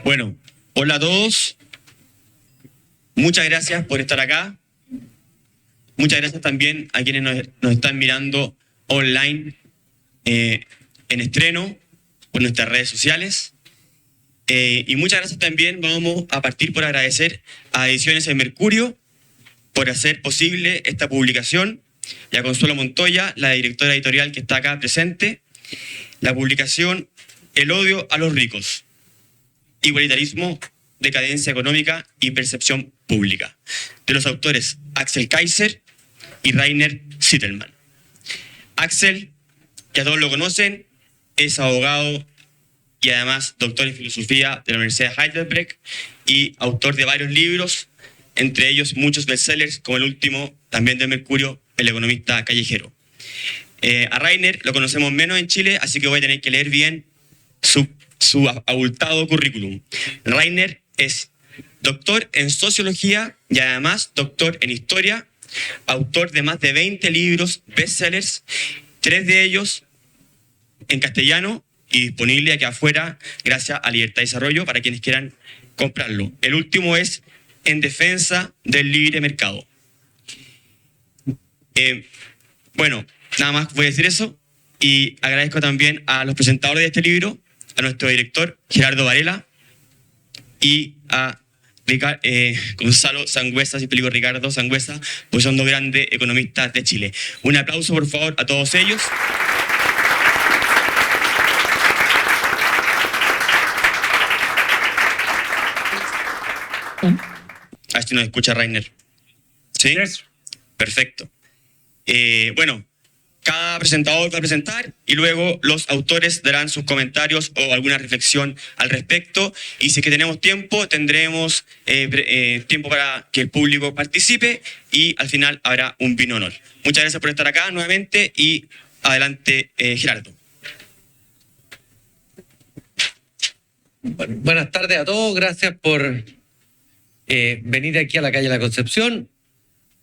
Bueno, hola a todos. Muchas gracias por estar acá. Muchas gracias también a quienes nos están mirando online en estreno por nuestras redes sociales. Y muchas gracias también, vamos a partir por agradecer a Ediciones El Mercurio por hacer posible esta publicación y a Consuelo Montoya, la directora editorial que está acá presente. La publicación El odio a los ricos, igualitarismo, decadencia económica y percepción pública, de los autores Axel Kaiser y Rainer Zitelmann. Axel, que a todos lo conocen, es abogado y además doctor en filosofía de la Universidad de Heidelberg y autor de varios libros, entre ellos muchos bestsellers, como el último, también de Mercurio, El economista callejero. A Rainer lo conocemos menos en Chile, así que voy a tener que leer bien su abultado currículum. Rainer es doctor en sociología y además doctor en historia, autor de más de 20 libros bestsellers, 3 de ellos en castellano y disponible aquí afuera gracias a Libertad y Desarrollo para quienes quieran comprarlo. El último es En defensa del libre mercado. Bueno, nada más voy a decir eso y agradezco también a los presentadores de este libro, a nuestro director Gerardo Varela y a Gonzalo Sangüesa, si peligo Ricardo Sangüesa, pues son 2 grandes economistas de Chile. Un aplauso, por favor, a todos ellos. A ver si nos escucha Rainer. ¿Sí? Yes. Perfecto. Bueno, cada presentador va a presentar y luego los autores darán sus comentarios o alguna reflexión al respecto. Y si es que tenemos tiempo, tendremos tiempo para que el público participe y al final habrá un vino honor. Muchas gracias por estar acá nuevamente y adelante, Gerardo. Bueno, buenas tardes a todos, gracias por venir aquí a la calle La Concepción.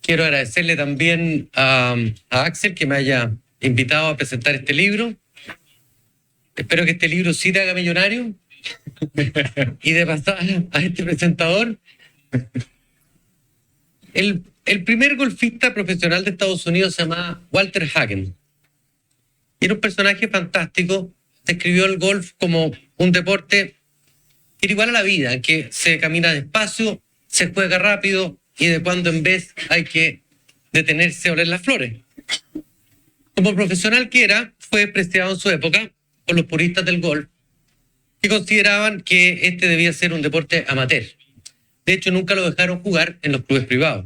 Quiero agradecerle también a Axel que me haya invitado a presentar este libro. Espero que este libro sí te haga millonario. Y de pasar a este presentador. El primer golfista profesional de Estados Unidos se llama Walter Hagen. Era un personaje fantástico. Describió el golf como un deporte que era igual a la vida, que se camina despacio, se juega rápido y de cuando en vez hay que detenerse a oler las flores. Como profesional que era, fue despreciado en su época por los puristas del golf, que consideraban que este debía ser un deporte amateur. De hecho, nunca lo dejaron jugar en los clubes privados.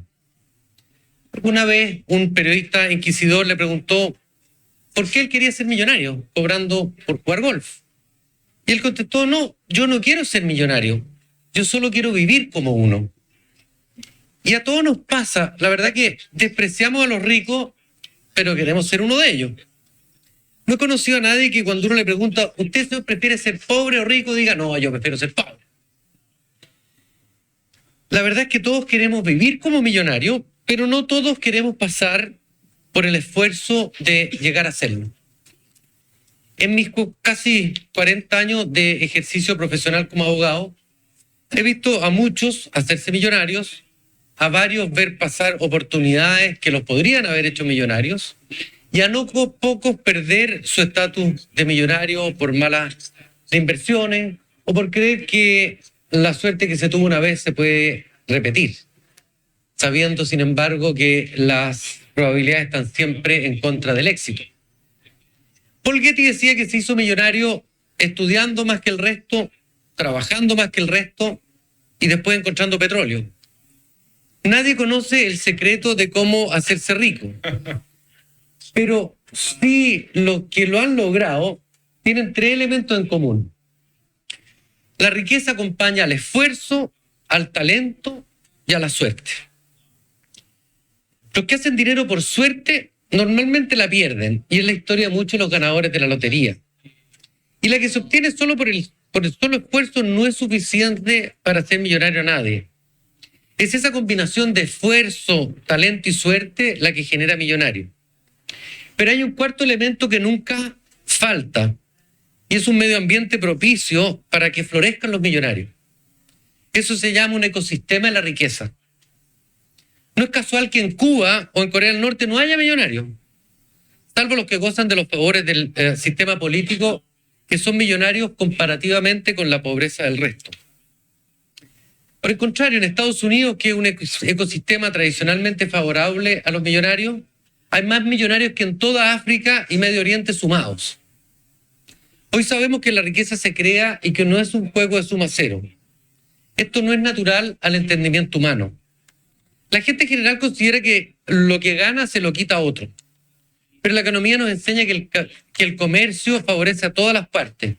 Una vez un periodista inquisidor le preguntó por qué él quería ser millonario, cobrando por jugar golf. Y él contestó, no, yo no quiero ser millonario, yo solo quiero vivir como uno. Y a todos nos pasa, la verdad que despreciamos a los ricos, pero queremos ser uno de ellos. No he conocido a nadie que cuando uno le pregunta, ¿usted prefiere ser pobre o rico? Diga, no, yo prefiero ser pobre. La verdad es que todos queremos vivir como millonarios, pero no todos queremos pasar por el esfuerzo de llegar a serlo. En mis casi 40 años de ejercicio profesional como abogado, he visto a muchos hacerse millonarios, a varios ver pasar oportunidades que los podrían haber hecho millonarios y a no pocos perder su estatus de millonario por malas inversiones o por creer que la suerte que se tuvo una vez se puede repetir, sabiendo sin embargo que las probabilidades están siempre en contra del éxito. Paul Getty decía que se hizo millonario estudiando más que el resto, trabajando más que el resto y después encontrando petróleo. Nadie conoce el secreto de cómo hacerse rico. Pero sí, los que lo han logrado tienen 3 elementos en común. La riqueza acompaña al esfuerzo, al talento y a la suerte. Los que hacen dinero por suerte normalmente la pierden, y es la historia de muchos de los ganadores de la lotería. Y la que se obtiene solo por el solo esfuerzo no es suficiente para ser millonario a nadie. Es esa combinación de esfuerzo, talento y suerte la que genera millonarios. Pero hay un cuarto elemento que nunca falta, y es un medio ambiente propicio para que florezcan los millonarios. Eso se llama un ecosistema de la riqueza. No es casual que en Cuba o en Corea del Norte no haya millonarios, salvo los que gozan de los favores del sistema político, que son millonarios comparativamente con la pobreza del resto. Por el contrario, en Estados Unidos, que es un ecosistema tradicionalmente favorable a los millonarios, hay más millonarios que en toda África y Medio Oriente sumados. Hoy sabemos que la riqueza se crea y que no es un juego de suma cero. Esto no es natural al entendimiento humano. La gente en general considera que lo que gana se lo quita a otro. Pero la economía nos enseña que el comercio favorece a todas las partes,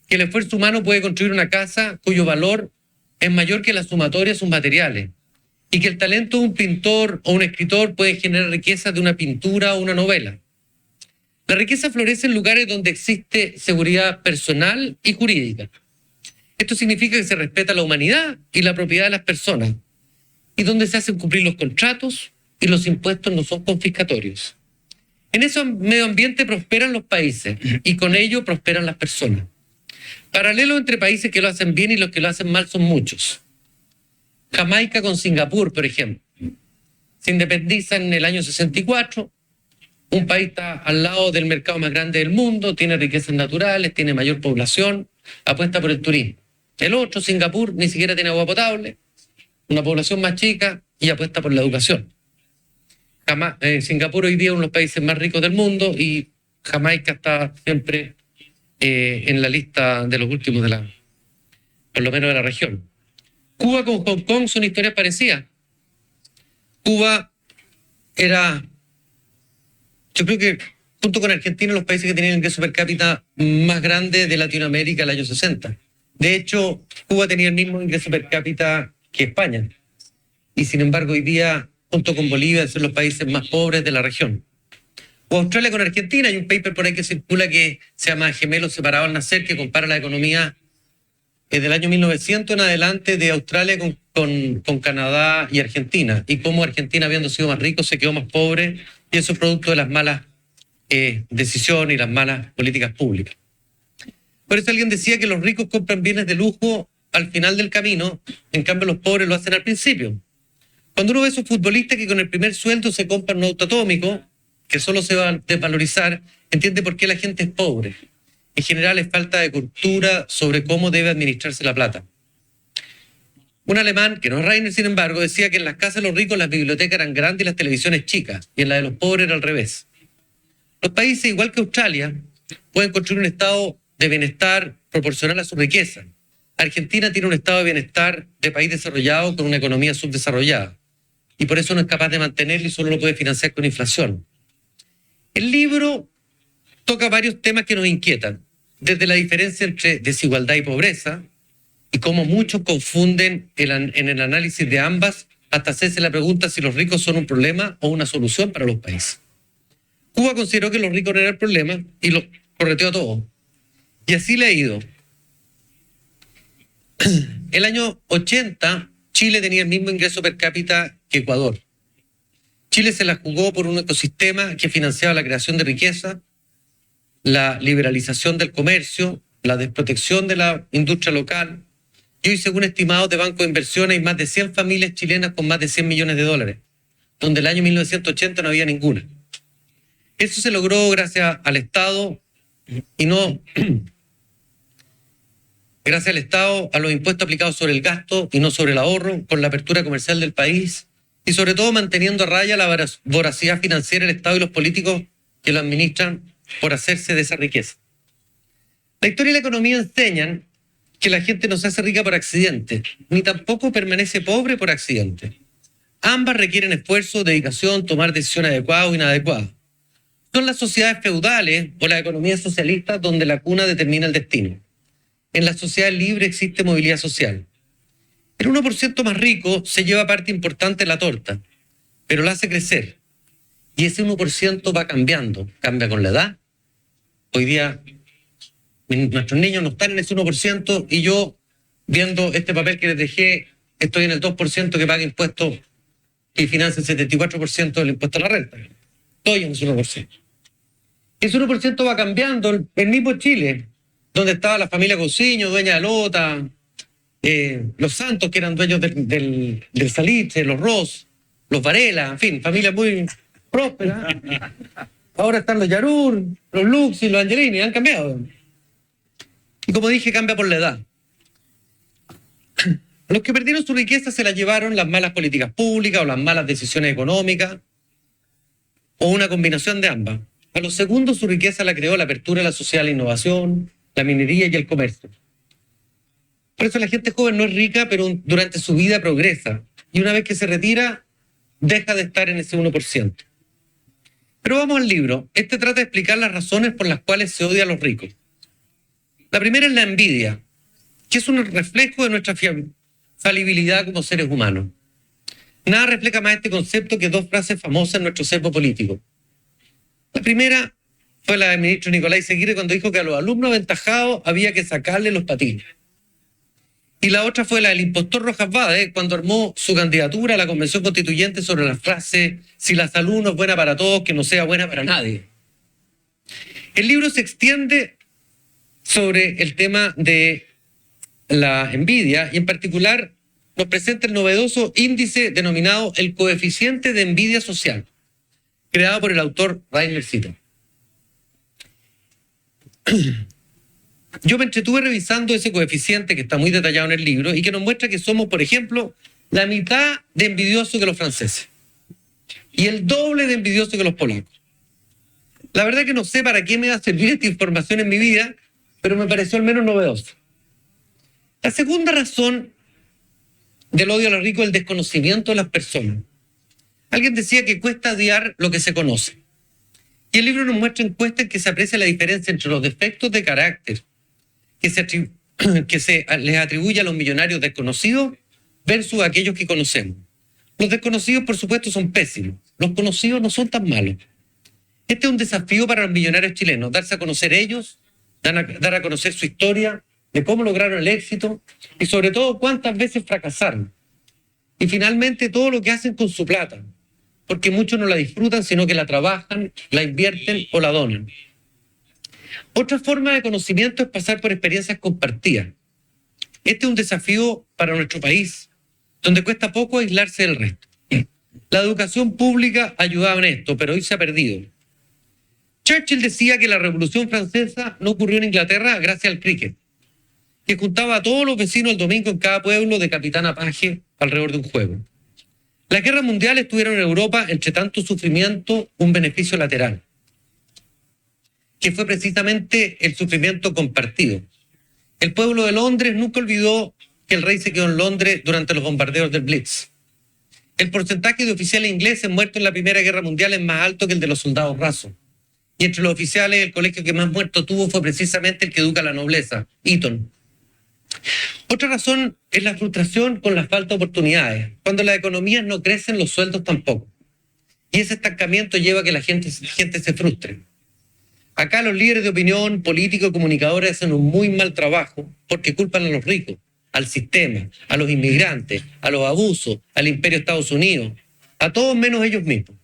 que el esfuerzo humano puede construir una casa cuyo valor es mayor que la sumatoria de sus materiales, y que el talento de un pintor o un escritor puede generar riqueza de una pintura o una novela. La riqueza florece en lugares donde existe seguridad personal y jurídica. Esto significa que se respeta la humanidad y la propiedad de las personas, y donde se hacen cumplir los contratos y los impuestos no son confiscatorios. En ese medio ambiente prosperan los países y con ello prosperan las personas. Paralelos entre países que lo hacen bien y los que lo hacen mal son muchos. Jamaica con Singapur, por ejemplo. Se independiza en el año 64. Un país está al lado del mercado más grande del mundo, tiene riquezas naturales, tiene mayor población, apuesta por el turismo. El otro, Singapur, ni siquiera tiene agua potable, una población más chica y apuesta por la educación. Singapur hoy día es uno de los países más ricos del mundo y Jamaica está siempre en la lista de los últimos por lo menos de la región. Cuba con Hong Kong son historias parecidas. Cuba era, yo creo que junto con Argentina, los países que tenían el ingreso per cápita más grande de Latinoamérica en el año 60. De hecho, Cuba tenía el mismo ingreso per cápita que España. Y sin embargo, hoy día, junto con Bolivia, son los países más pobres de la región. O Australia con Argentina, hay un paper por ahí que circula que se llama Gemelos separados al nacer, que compara la economía del año 1900 en adelante de Australia con Canadá y Argentina, y cómo Argentina, habiendo sido más rico, se quedó más pobre, y eso es producto de las malas decisiones y las malas políticas públicas. Por eso alguien decía que los ricos compran bienes de lujo al final del camino, en cambio los pobres lo hacen al principio. Cuando uno ve a esos futbolistas que con el primer sueldo se compran un auto atómico, que solo se va a desvalorizar, entiende por qué la gente es pobre. En general es falta de cultura sobre cómo debe administrarse la plata. Un alemán, que no es Reiner, sin embargo, decía que en las casas de los ricos las bibliotecas eran grandes y las televisiones chicas, y en las de los pobres era al revés. Los países, igual que Australia, pueden construir un estado de bienestar proporcional a su riqueza. Argentina tiene un estado de bienestar de país desarrollado con una economía subdesarrollada, y por eso no es capaz de mantenerlo y solo lo puede financiar con inflación. El libro toca varios temas que nos inquietan, desde la diferencia entre desigualdad y pobreza, y cómo muchos confunden en el análisis de ambas hasta hacerse la pregunta si los ricos son un problema o una solución para los países. Cuba consideró que los ricos no eran el problema y los correteó a todos. Y así le ha ido. El año 80, Chile tenía el mismo ingreso per cápita que Ecuador. Chile se la jugó por un ecosistema que financiaba la creación de riqueza, la liberalización del comercio, la desprotección de la industria local. Y hoy, según estimados de bancos de inversión, hay más de 100 familias chilenas con más de 100 millones de dólares, donde el año 1980 no había ninguna. Eso se logró gracias al Estado y no gracias al Estado, a los impuestos aplicados sobre el gasto y no sobre el ahorro, con la apertura comercial del país y sobre todo manteniendo a raya la voracidad financiera del Estado y los políticos que lo administran por hacerse de esa riqueza. La historia y la economía enseñan que la gente no se hace rica por accidente, ni tampoco permanece pobre por accidente. Ambas requieren esfuerzo, dedicación, tomar decisiones adecuadas o inadecuadas. Son las sociedades feudales o las economías socialistas donde la cuna determina el destino. En la sociedad libre existe movilidad social. El 1% más rico se lleva parte importante de la torta, pero la hace crecer. Y ese 1% va cambiando, cambia con la edad. Hoy día nuestros niños no están en ese 1% y yo, viendo este papel que les dejé estoy en el 2% que paga impuestos y financia el 74% del impuesto a la renta. Estoy en ese 1%. Ese 1% va cambiando. El mismo Chile, donde estaba la familia Cousiño, dueña de Lota, los Santos, que eran dueños del Salitre, los Ross, los Varela, en fin, familia muy próspera. Ahora están los Yarur, los Lux y los Angelini, han cambiado. Y como dije, cambia por la edad. Los que perdieron su riqueza se la llevaron las malas políticas públicas o las malas decisiones económicas, o una combinación de ambas. A los segundos su riqueza la creó la apertura de la sociedad a la innovación, la minería y el comercio. Por eso la gente joven no es rica, pero durante su vida progresa. Y una vez que se retira, deja de estar en ese 1%. Pero vamos al libro. Este trata de explicar las razones por las cuales se odia a los ricos. La primera es la envidia, que es un reflejo de nuestra falibilidad como seres humanos. Nada refleja más este concepto que dos frases famosas en nuestro servo político. La primera fue la del ministro Nicolás Seguirre cuando dijo que a los alumnos aventajados había que sacarle los patines. Y la otra fue la del impostor Rojas Vade cuando armó su candidatura a la Convención Constituyente sobre la frase: si la salud no es buena para todos, que no sea buena para nadie. El libro se extiende sobre el tema de la envidia y en particular nos presenta el novedoso índice denominado el coeficiente de envidia social, creado por el autor Rainer Zita. Yo me entretuve revisando ese coeficiente que está muy detallado en el libro y que nos muestra que somos, por ejemplo, la mitad de envidiosos que los franceses y el doble de envidiosos que los polacos. La verdad que no sé para qué me va a servir esta información en mi vida, pero me pareció al menos novedoso. La segunda razón del odio a los ricos es el desconocimiento de las personas. Alguien decía que cuesta odiar lo que se conoce. Y el libro nos muestra encuestas en que se aprecia la diferencia entre los defectos de carácter que se les atribuye a los millonarios desconocidos versus aquellos que conocemos. Los desconocidos, por supuesto, son pésimos. Los conocidos no son tan malos. Este es un desafío para los millonarios chilenos, darse a conocer ellos, dar a conocer su historia, de cómo lograron el éxito y sobre todo cuántas veces fracasaron. Y finalmente todo lo que hacen con su plata, porque muchos no la disfrutan, sino que la trabajan, la invierten o la donan. Otra forma de conocimiento es pasar por experiencias compartidas. Este es un desafío para nuestro país, donde cuesta poco aislarse del resto. La educación pública ayudaba en esto, pero hoy se ha perdido. Churchill decía que la Revolución Francesa no ocurrió en Inglaterra gracias al cricket, que juntaba a todos los vecinos el domingo en cada pueblo de capitán a paje alrededor de un juego. Las guerras mundiales tuvieron en Europa, entre tanto sufrimiento, un beneficio lateral, que fue precisamente el sufrimiento compartido. El pueblo de Londres nunca olvidó que el rey se quedó en Londres durante los bombardeos del Blitz. El porcentaje de oficiales ingleses muertos en la Primera Guerra Mundial es más alto que el de los soldados rasos. Y entre los oficiales, el colegio que más muertos tuvo fue precisamente el que educa a la nobleza, Eton. Otra razón es la frustración con la falta de oportunidades. Cuando las economías no crecen, los sueldos tampoco. Y ese estancamiento lleva a que la gente se frustre. Acá los líderes de opinión, políticos y comunicadores hacen un muy mal trabajo porque culpan a los ricos, al sistema, a los inmigrantes, a los abusos, al imperio de Estados Unidos, a todos menos ellos mismos.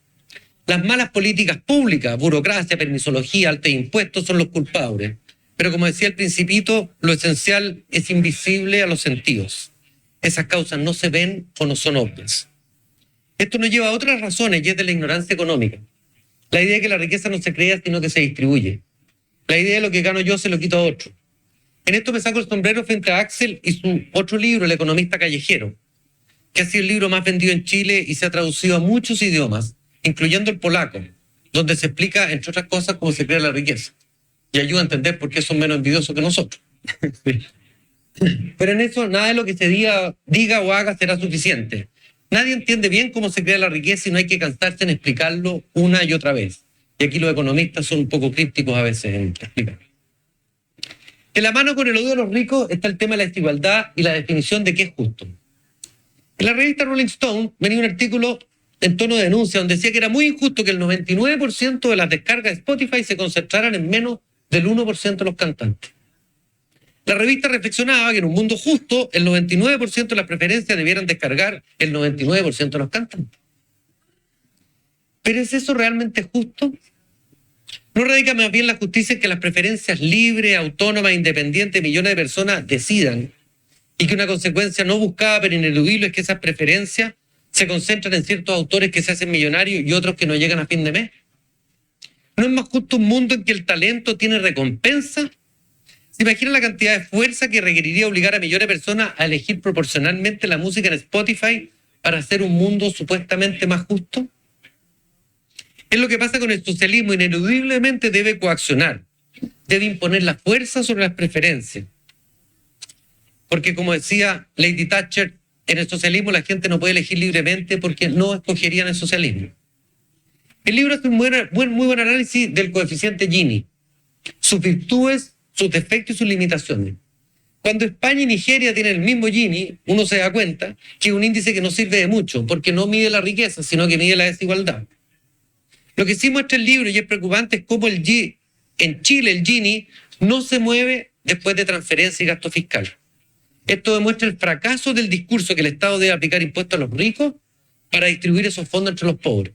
Las malas políticas públicas, burocracia, permisología, altos impuestos son los culpables. Pero como decía el Principito, lo esencial es invisible a los sentidos. Esas causas no se ven o no son obvias. Esto nos lleva a otras razones y es de la ignorancia económica. La idea de que la riqueza no se crea sino que se distribuye. La idea de lo que gano yo se lo quito a otro. En esto me saco el sombrero frente a Axel y su otro libro, El economista callejero, que ha sido el libro más vendido en Chile y se ha traducido a muchos idiomas, incluyendo el polaco, donde se explica, entre otras cosas, cómo se crea la riqueza. Y ayuda a entender por qué son menos envidiosos que nosotros. Pero en eso nada de lo que se diga o haga será suficiente. Nadie entiende bien cómo se crea la riqueza y no hay que cansarse en explicarlo una y otra vez. Y aquí los economistas son un poco crípticos a veces en explicar. De la mano con el odio a los ricos está el tema de la desigualdad y la definición de qué es justo. En la revista Rolling Stone venía un artículo en tono de denuncia donde decía que era muy injusto que el 99% de las descargas de Spotify se concentraran en menos del 1% de los cantantes. La revista reflexionaba que en un mundo justo, el 99% de las preferencias debieran descargar el 99% de los cantantes. ¿Pero es eso realmente justo? ¿No radica más bien la justicia en que las preferencias libres, autónomas, independientes de millones de personas decidan, y que una consecuencia no buscada pero ineludible es que esas preferencias se concentran en ciertos autores que se hacen millonarios y otros que no llegan a fin de mes? ¿No es más justo un mundo en que el talento tiene recompensa? ¿Se imagina la cantidad de fuerza que requeriría obligar a millones de personas a elegir proporcionalmente la música en Spotify para hacer un mundo supuestamente más justo? Es lo que pasa con el socialismo. Ineludiblemente debe coaccionar, debe imponer la fuerza sobre las preferencias. Porque como decía Lady Thatcher, en el socialismo la gente no puede elegir libremente porque no escogerían el socialismo. El libro hace un muy buen análisis del coeficiente Gini, sus virtudes, sus defectos y sus limitaciones. Cuando España y Nigeria tienen el mismo Gini, uno se da cuenta que es un índice que no sirve de mucho, porque no mide la riqueza, sino que mide la desigualdad. Lo que sí muestra el libro, y es preocupante, es cómo en Chile el Gini no se mueve después de transferencia y gasto fiscal. Esto demuestra el fracaso del discurso que el Estado debe aplicar impuestos a los ricos para distribuir esos fondos entre los pobres.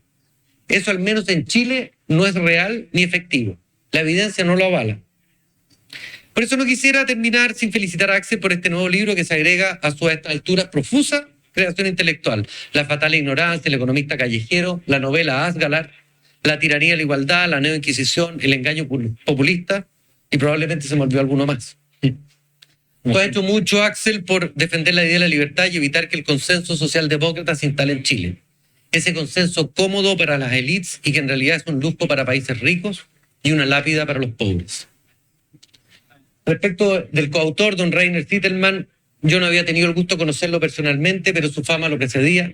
Eso, al menos en Chile, no es real ni efectivo. La evidencia no lo avala. Por eso no quisiera terminar sin felicitar a Axel por este nuevo libro que se agrega a su a estas alturas profusa creación intelectual. La fatal ignorancia, el economista callejero, la novela Asgalar, la tiranía de la igualdad, la neoinquisición, el engaño populista, y probablemente se me olvidó alguno más. Tú has hecho mucho, Axel, por defender la idea de la libertad y evitar que el consenso socialdemócrata se instale en Chile. Ese consenso cómodo para las élites y que en realidad es un lujo para países ricos y una lápida para los pobres. Respecto del coautor, don Rainer Zitelmann, yo no había tenido el gusto de conocerlo personalmente, pero su fama lo precedía.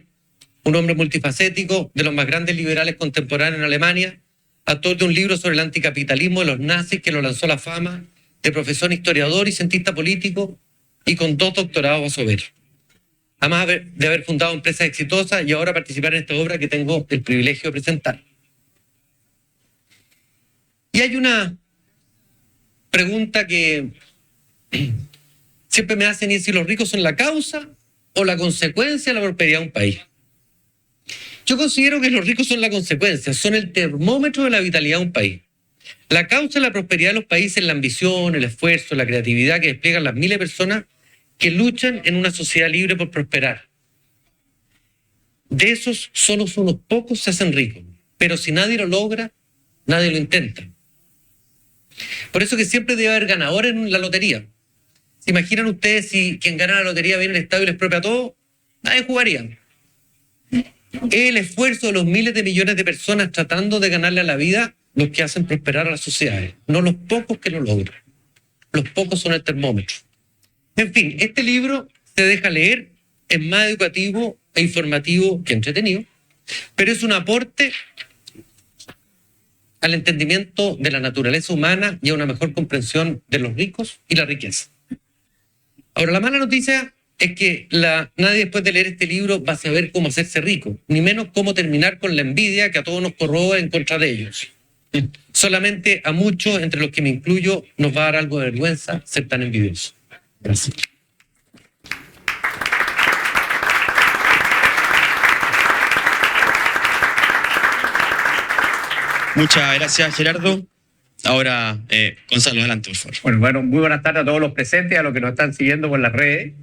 Un hombre multifacético, de los más grandes liberales contemporáneos en Alemania, autor de un libro sobre el anticapitalismo de los nazis que lo lanzó a la fama, de profesor historiador y cientista político, y con 2 doctorados a su haber. Además de haber fundado empresas exitosas y ahora participar en esta obra que tengo el privilegio de presentar. Y hay una pregunta que siempre me hacen, y es si los ricos son la causa o la consecuencia de la prosperidad de un país. Yo considero que los ricos son la consecuencia, son el termómetro de la vitalidad de un país. La causa de la prosperidad de los países es la ambición, el esfuerzo, la creatividad que despliegan las miles de personas que luchan en una sociedad libre por prosperar. De esos, solo unos pocos se hacen ricos, pero si nadie lo logra, nadie lo intenta. Por eso que siempre debe haber ganadores en la lotería. ¿Se imaginan ustedes si quien gana la lotería viene al Estado y les expropia todo? Nadie jugaría. Es el esfuerzo de los miles de millones de personas tratando de ganarle a la vida los que hacen prosperar a las sociedades, no los pocos que lo logran. Los pocos son el termómetro. En fin, este libro se deja leer, es más educativo e informativo que entretenido, pero es un aporte al entendimiento de la naturaleza humana y a una mejor comprensión de los ricos y la riqueza. Ahora, la mala noticia es que nadie después de leer este libro va a saber cómo hacerse rico, ni menos cómo terminar con la envidia que a todos nos corroe en contra de ellos. Solamente a muchos, entre los que me incluyo, nos va a dar algo de vergüenza ser tan envidiosos. Gracias. Muchas gracias, Gerardo. Ahora, Gonzalo, adelante, por favor. Bueno, muy buenas tardes a todos los presentes y a los que nos están siguiendo por las redes.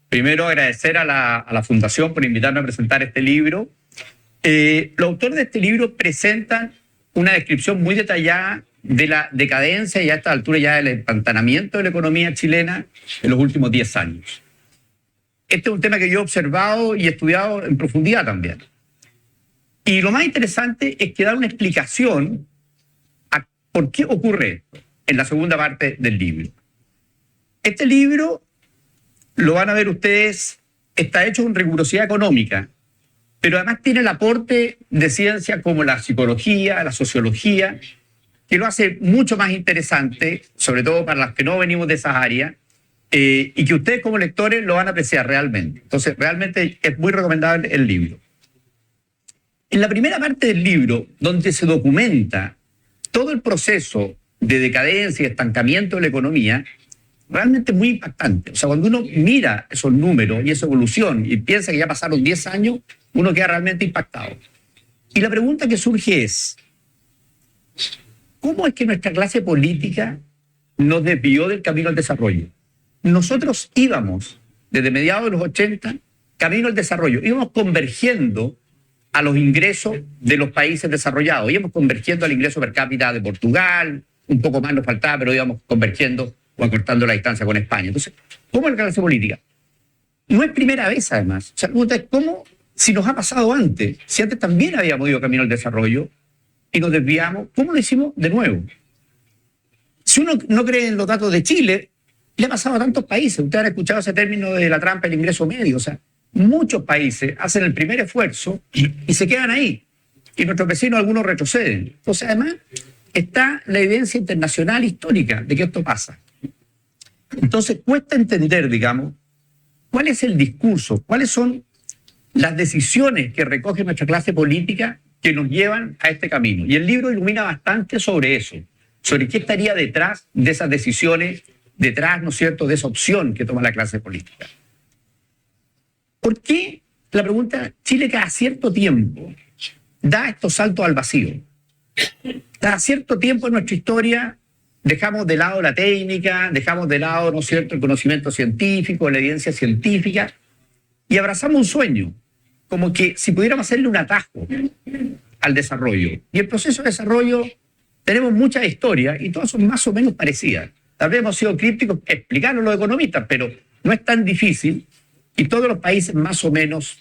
Primero, agradecer a la Fundación por invitarme a presentar este libro. Los autores de este libro presentan una descripción muy detallada de la decadencia y a esta altura ya del empantanamiento de la economía chilena en los últimos 10 años. Este es un tema que yo he observado y estudiado en profundidad también. Y lo más interesante es que da una explicación a por qué ocurre esto en la segunda parte del libro. Este libro, lo van a ver ustedes, está hecho con rigurosidad económica, pero además tiene el aporte de ciencias como la psicología, la sociología, que lo hace mucho más interesante, sobre todo para los que no venimos de esas áreas, y que ustedes como lectores lo van a apreciar realmente. Entonces, realmente es muy recomendable el libro. En la primera parte del libro, donde se documenta todo el proceso de decadencia y estancamiento de la economía, realmente muy impactante. O sea, cuando uno mira esos números y esa evolución y piensa que ya pasaron 10 años, uno queda realmente impactado. Y la pregunta que surge es, ¿cómo es que nuestra clase política nos desvió del camino al desarrollo? Nosotros íbamos, desde mediados de los 80, camino al desarrollo. Íbamos convergiendo a los ingresos de los países desarrollados. Íbamos convergiendo al ingreso per cápita de Portugal, un poco más nos faltaba, pero íbamos convergiendo o acortando la distancia con España. Entonces, ¿cómo es la clase política? No es primera vez, además. O sea, la pregunta es cómo, si nos ha pasado antes, si antes también habíamos ido camino al desarrollo y nos desviamos, ¿cómo lo hicimos de nuevo? Si uno no cree en los datos de Chile, le ha pasado a tantos países. Ustedes han escuchado ese término de la trampa del ingreso medio. O sea, muchos países hacen el primer esfuerzo y se quedan ahí. Y nuestros vecinos, algunos retroceden. Entonces, además, está la evidencia internacional histórica de que esto pasa. Entonces, cuesta entender, digamos, cuál es el discurso, cuáles son las decisiones que recoge nuestra clase política que nos llevan a este camino. Y el libro ilumina bastante sobre eso, sobre qué estaría detrás de esas decisiones, detrás, ¿no es cierto?, de esa opción que toma la clase política. ¿Por qué, la pregunta, Chile cada cierto tiempo da estos saltos al vacío? Cada cierto tiempo en nuestra historia dejamos de lado la técnica, dejamos de lado, ¿no es cierto?, el conocimiento científico, la evidencia científica, y abrazamos un sueño, como que si pudiéramos hacerle un atajo al desarrollo. Y el proceso de desarrollo, tenemos muchas historias y todas son más o menos parecidas. Tal vez hemos sido crípticos, explicarlo los economistas, pero no es tan difícil y todos los países más o menos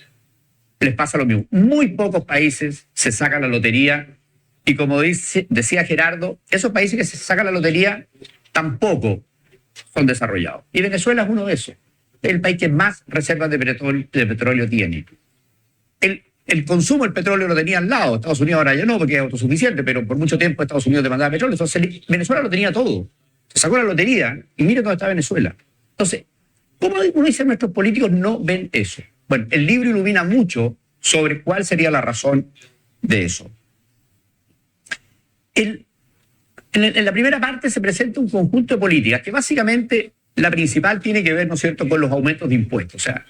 les pasa lo mismo. Muy pocos países se sacan la lotería y como decía Gerardo, esos países que se sacan la lotería tampoco son desarrollados. Y Venezuela es uno de esos. Es el país que más reservas de petróleo tiene. El consumo del petróleo lo tenía al lado. Estados Unidos ahora ya no, porque es autosuficiente, pero por mucho tiempo Estados Unidos demandaba petróleo. Entonces Venezuela lo tenía todo. Se sacó la lotería y mira dónde está Venezuela. Entonces, ¿cómo uno dice nuestros políticos no ven eso? Bueno, el libro ilumina mucho sobre cuál sería la razón de eso. En la primera parte se presenta un conjunto de políticas que básicamente la principal tiene que ver, ¿no es cierto?, con los aumentos de impuestos. O sea,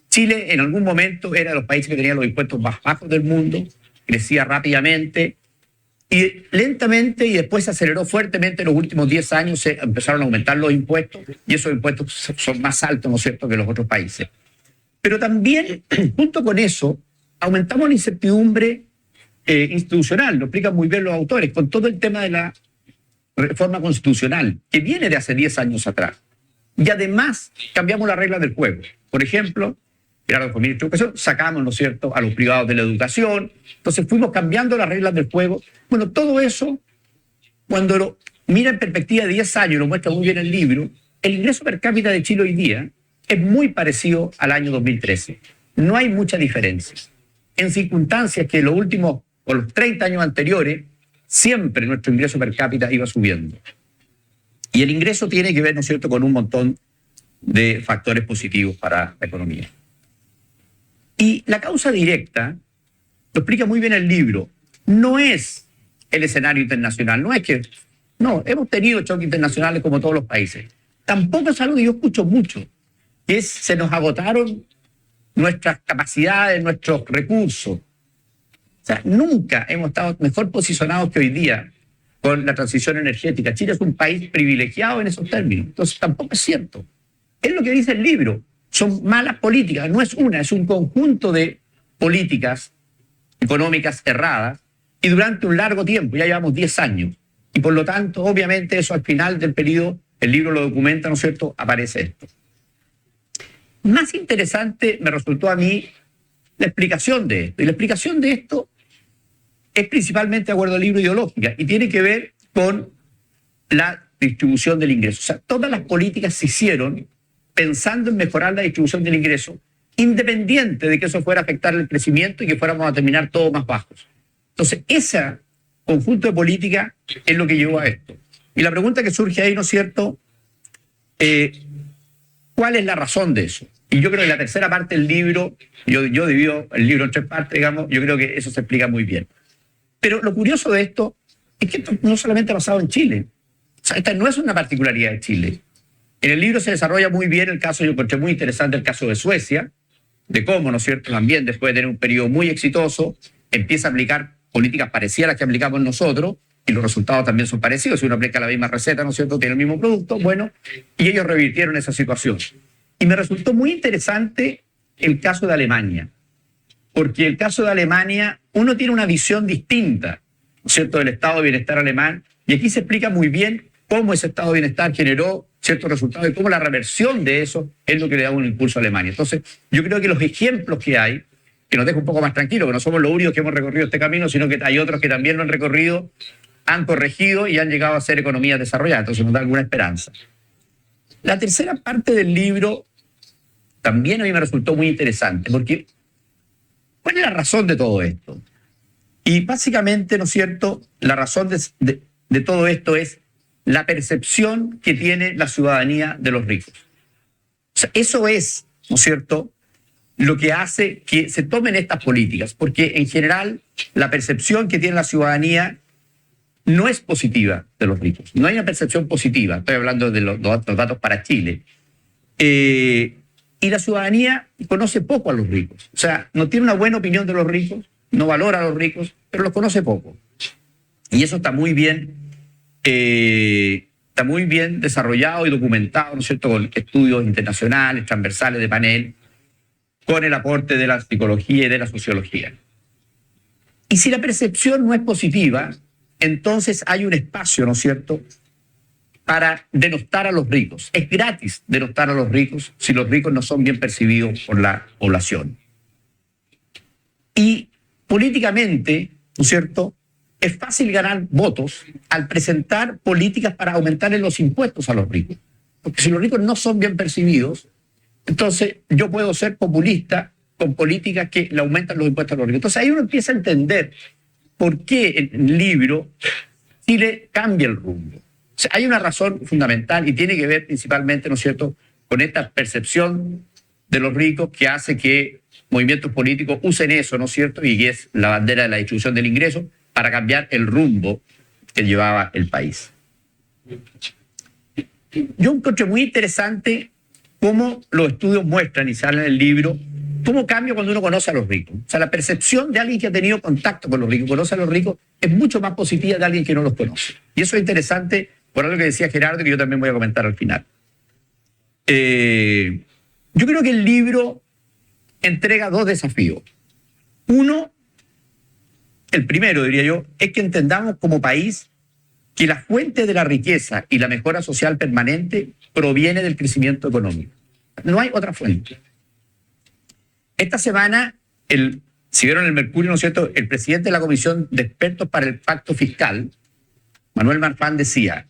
Chile en algún momento era de los países que tenían los impuestos más bajos del mundo, crecía rápidamente y lentamente y después se aceleró fuertemente en los últimos 10 años, se empezaron a aumentar los impuestos y esos impuestos son más altos, ¿no es cierto?, que los otros países. Pero también, junto con eso, aumentamos la incertidumbre institucional, lo explican muy bien los autores, con todo el tema de la reforma constitucional, que viene de hace 10 años atrás. Y además cambiamos las reglas del juego. Por ejemplo, Gerardo fue ministro de Educación, sacamos, ¿no es cierto?, a los privados de la educación, entonces fuimos cambiando las reglas del juego. Bueno, todo eso, cuando lo mira en perspectiva de 10 años, lo muestra muy bien el libro, el ingreso per cápita de Chile hoy día es muy parecido al año 2013. No hay mucha diferencia. En circunstancias que los últimos, o los 30 años anteriores, siempre nuestro ingreso per cápita iba subiendo. Y el ingreso tiene que ver, ¿no es cierto?, con un montón de factores positivos para la economía. Y la causa directa, lo explica muy bien el libro, no es el escenario internacional, no, hemos tenido choques internacionales como todos los países. Tampoco es algo que yo escucho mucho, que se nos agotaron nuestras capacidades, nuestros recursos. O sea, nunca hemos estado mejor posicionados que hoy día con la transición energética. Chile es un país privilegiado en esos términos. Entonces, tampoco es cierto. Es lo que dice el libro. Son malas políticas. No es una, es un conjunto de políticas económicas erradas y durante un largo tiempo, ya llevamos 10 años. Y por lo tanto, obviamente, eso al final del periodo, el libro lo documenta, ¿no es cierto?, aparece esto. Más interesante me resultó a mí la explicación de esto. Y la explicación de esto es principalmente de acuerdo al libro ideológica y tiene que ver con la distribución del ingreso. O sea, todas las políticas se hicieron pensando en mejorar la distribución del ingreso, independiente de que eso fuera a afectar el crecimiento y que fuéramos a terminar todos más bajos. Entonces, ese conjunto de políticas es lo que llevó a esto. Y la pregunta que surge ahí, ¿no es cierto?, ¿cuál es la razón de eso? Y yo creo que la tercera parte del libro, yo divido el libro en 3 partes, digamos, yo creo que eso se explica muy bien. Pero lo curioso de esto es que esto no solamente ha pasado en Chile. O sea, esta no es una particularidad de Chile. En el libro se desarrolla muy bien el caso, yo encontré muy interesante el caso de Suecia, de cómo, ¿no es cierto?, también después de tener un periodo muy exitoso, empieza a aplicar políticas parecidas a las que aplicamos nosotros, y los resultados también son parecidos. Si uno aplica la misma receta, ¿no es cierto?, tiene el mismo producto, bueno, y ellos revirtieron esa situación. Y me resultó muy interesante el caso de Alemania, porque el caso de Alemania, uno tiene una visión distinta, ¿no es cierto?, del estado de bienestar alemán, y aquí se explica muy bien cómo ese estado de bienestar generó ciertos resultados y cómo la reversión de eso es lo que le da un impulso a Alemania. Entonces, yo creo que los ejemplos que hay, que nos deja un poco más tranquilos, que no somos los únicos que hemos recorrido este camino, sino que hay otros que también lo han recorrido, han corregido y han llegado a ser economías desarrolladas. Entonces nos da alguna esperanza. La tercera parte del libro también a mí me resultó muy interesante, porque ¿cuál es la razón de todo esto? Y básicamente, ¿no es cierto?, la razón de todo esto es la percepción que tiene la ciudadanía de los ricos. O sea, eso es, ¿no es cierto?, lo que hace que se tomen estas políticas, porque en general la percepción que tiene la ciudadanía no es positiva de los ricos. No hay una percepción positiva. Estoy hablando de los datos para Chile. Y la ciudadanía conoce poco a los ricos. O sea, no tiene una buena opinión de los ricos, no valora a los ricos, pero los conoce poco. Y eso está muy bien desarrollado y documentado, ¿no es cierto?, con estudios internacionales, transversales de panel, con el aporte de la psicología y de la sociología. Y si la percepción no es positiva, entonces hay un espacio, ¿no es cierto?, para denostar a los ricos. Es gratis denostar a los ricos si los ricos no son bien percibidos por la población. Y políticamente, ¿no es cierto?, es fácil ganar votos al presentar políticas para aumentarle los impuestos a los ricos. Porque si los ricos no son bien percibidos, entonces yo puedo ser populista con políticas que le aumentan los impuestos a los ricos. Entonces ahí uno empieza a entender por qué en el libro Chile cambia el rumbo. O sea, hay una razón fundamental y tiene que ver principalmente, ¿no es cierto?, con esta percepción de los ricos que hace que movimientos políticos usen eso, ¿no es cierto?, y que es la bandera de la distribución del ingreso para cambiar el rumbo que llevaba el país. Yo encontré muy interesante cómo los estudios muestran, y sale en el libro, cómo cambia cuando uno conoce a los ricos. O sea, la percepción de alguien que ha tenido contacto con los ricos, conoce a los ricos, es mucho más positiva de alguien que no los conoce. Y eso es interesante por algo que decía Gerardo, que yo también voy a comentar al final. Yo creo que el libro entrega dos desafíos. Uno, el primero, diría yo, es que entendamos como país que la fuente de la riqueza y la mejora social permanente proviene del crecimiento económico. No hay otra fuente. Esta semana, si vieron el Mercurio, ¿no es cierto?, el presidente de la Comisión de Expertos para el Pacto Fiscal, Manuel Marfán, decía: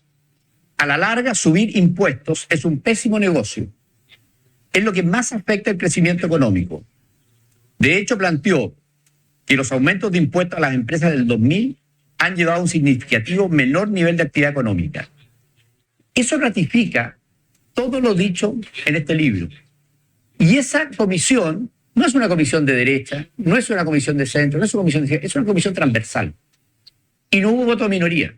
a la larga, subir impuestos es un pésimo negocio. Es lo que más afecta el crecimiento económico. De hecho, planteó que los aumentos de impuestos a las empresas del 2000 han llevado a un significativo menor nivel de actividad económica. Eso ratifica todo lo dicho en este libro. Y esa comisión no es una comisión de derecha, no es una comisión de centro, no es una comisión de izquierda, es una comisión transversal. Y no hubo voto de minoría.